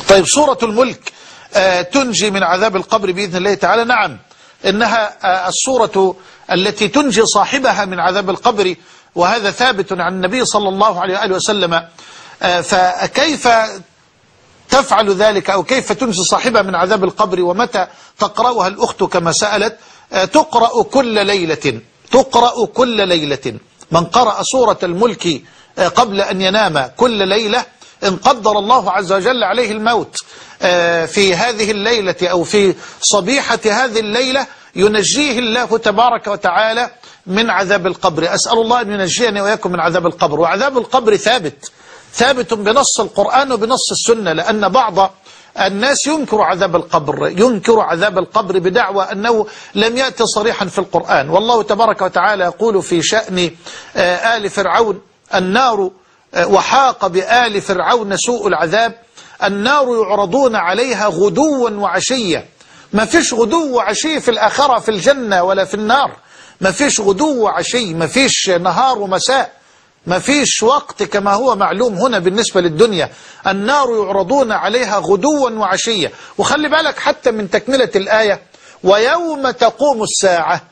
طيب سورة الملك تنجي من عذاب القبر بإذن الله تعالى؟ نعم، إنها السورة التي تنجي صاحبها من عذاب القبر، وهذا ثابت عن النبي صلى الله عليه وآله وسلم. فكيف تفعل ذلك، أو كيف تنجي صاحبها من عذاب القبر، ومتى تقرأها الأخت كما سألت؟ تقرأ كل ليلة، تقرأ كل ليلة. من قرأ سورة الملك قبل أن ينام كل ليلة، إن قدر الله عز وجل عليه الموت في هذه الليلة أو في صبيحة هذه الليلة، ينجيه الله تبارك وتعالى من عذاب القبر. أسأل الله أن ينجيني وإياكم من عذاب القبر. وعذاب القبر ثابت بنص القرآن وبنص السنة، لأن بعض الناس ينكر عذاب القبر، ينكر عذاب القبر بدعوى أنه لم يأتي صريحا في القرآن. والله تبارك وتعالى يقول في شأن آل فرعون: النار وحاق بآل فرعون سوء العذاب، النار يعرضون عليها غدوا وعشيا. ما فيش غدو وعشي في الآخرة في الجنة ولا في النار، ما فيش غدو وعشي، ما فيش نهار ومساء، ما فيش وقت كما هو معلوم هنا بالنسبة للدنيا. النار يعرضون عليها غدوا وعشيا. وخلي بالك حتى من تكملة الآية: ويوم تقوم الساعة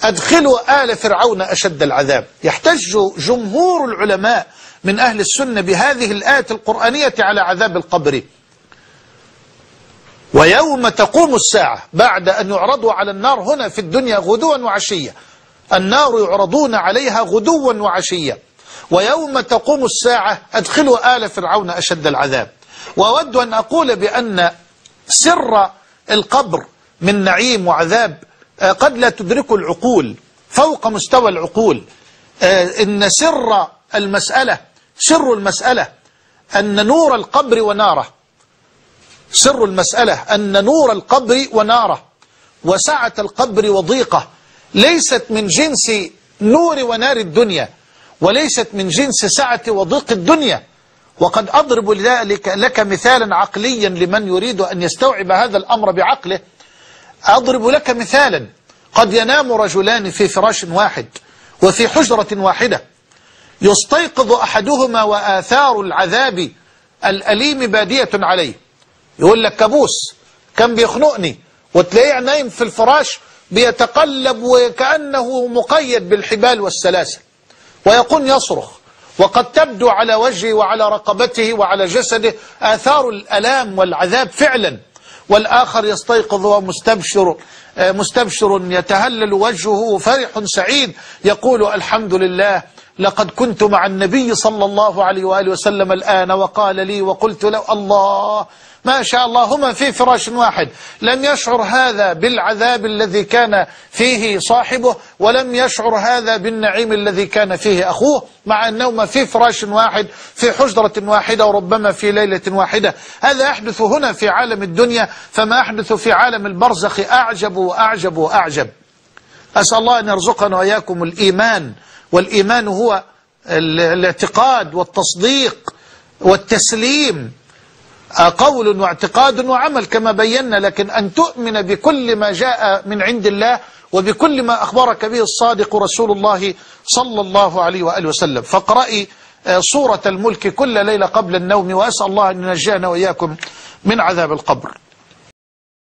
أدخلوا آل فرعون أشد العذاب. يحتج جمهور العلماء من أهل السنة بهذه الآية القرآنية على عذاب القبر. ويوم تقوم الساعة، بعد أن يعرضوا على النار هنا في الدنيا غدوا وعشيا، النار يعرضون عليها غدوا وعشيا. ويوم تقوم الساعة أدخلوا آل فرعون أشد العذاب. وأود أن أقول بأن سر القبر من نعيم وعذاب قد لا تدرك العقول، فوق مستوى العقول. إن سر المسألة أن نور القبر وناره، سر المسألة أن نور القبر وناره وسعة القبر وضيقه ليست من جنس نور ونار الدنيا، وليست من جنس سعة وضيق الدنيا. وقد أضرب لك مثالا عقليا لمن يريد أن يستوعب هذا الأمر بعقله. أضرب لك مثالا: قد ينام رجلان في فراش واحد وفي حجرة واحدة، يستيقظ أحدهما وآثار العذاب الأليم بادية عليه. يقول لك كابوس كان بيخنقني، وتلاقيه نايم في الفراش بيتقلب وكأنه مقيد بالحبال والسلاسل، ويكون يصرخ، وقد تبدو على وجهه وعلى رقبته وعلى جسده آثار الألام والعذاب فعلا. والآخر يستيقظ ومستبشر يتهلل وجهه فرح سعيد، يقول: الحمد لله، لقد كنت مع النبي صلى الله عليه وآله وسلم الآن وقال لي وقلت له. الله، ما شاء الله، هما في فراش واحد. لم يشعر هذا بالعذاب الذي كان فيه صاحبه، ولم يشعر هذا بالنعيم الذي كان فيه أخوه، مع أنهما في فراش واحد في حجرة واحدة وربما في ليلة واحدة. هذا يحدث هنا في عالم الدنيا، فما يحدث في عالم البرزخ أعجب وأعجب وأعجب. أسأل الله أن يرزقنا وإياكم الإيمان، والإيمان هو الاعتقاد والتصديق والتسليم، قول واعتقاد وعمل كما بينا. لكن أن تؤمن بكل ما جاء من عند الله وبكل ما أخبرك به الصادق رسول الله صلى الله عليه وآله وسلم. فاقرأي سورة الملك كل ليلة قبل النوم، وأسأل الله أن ينجينا وإياكم من عذاب القبر.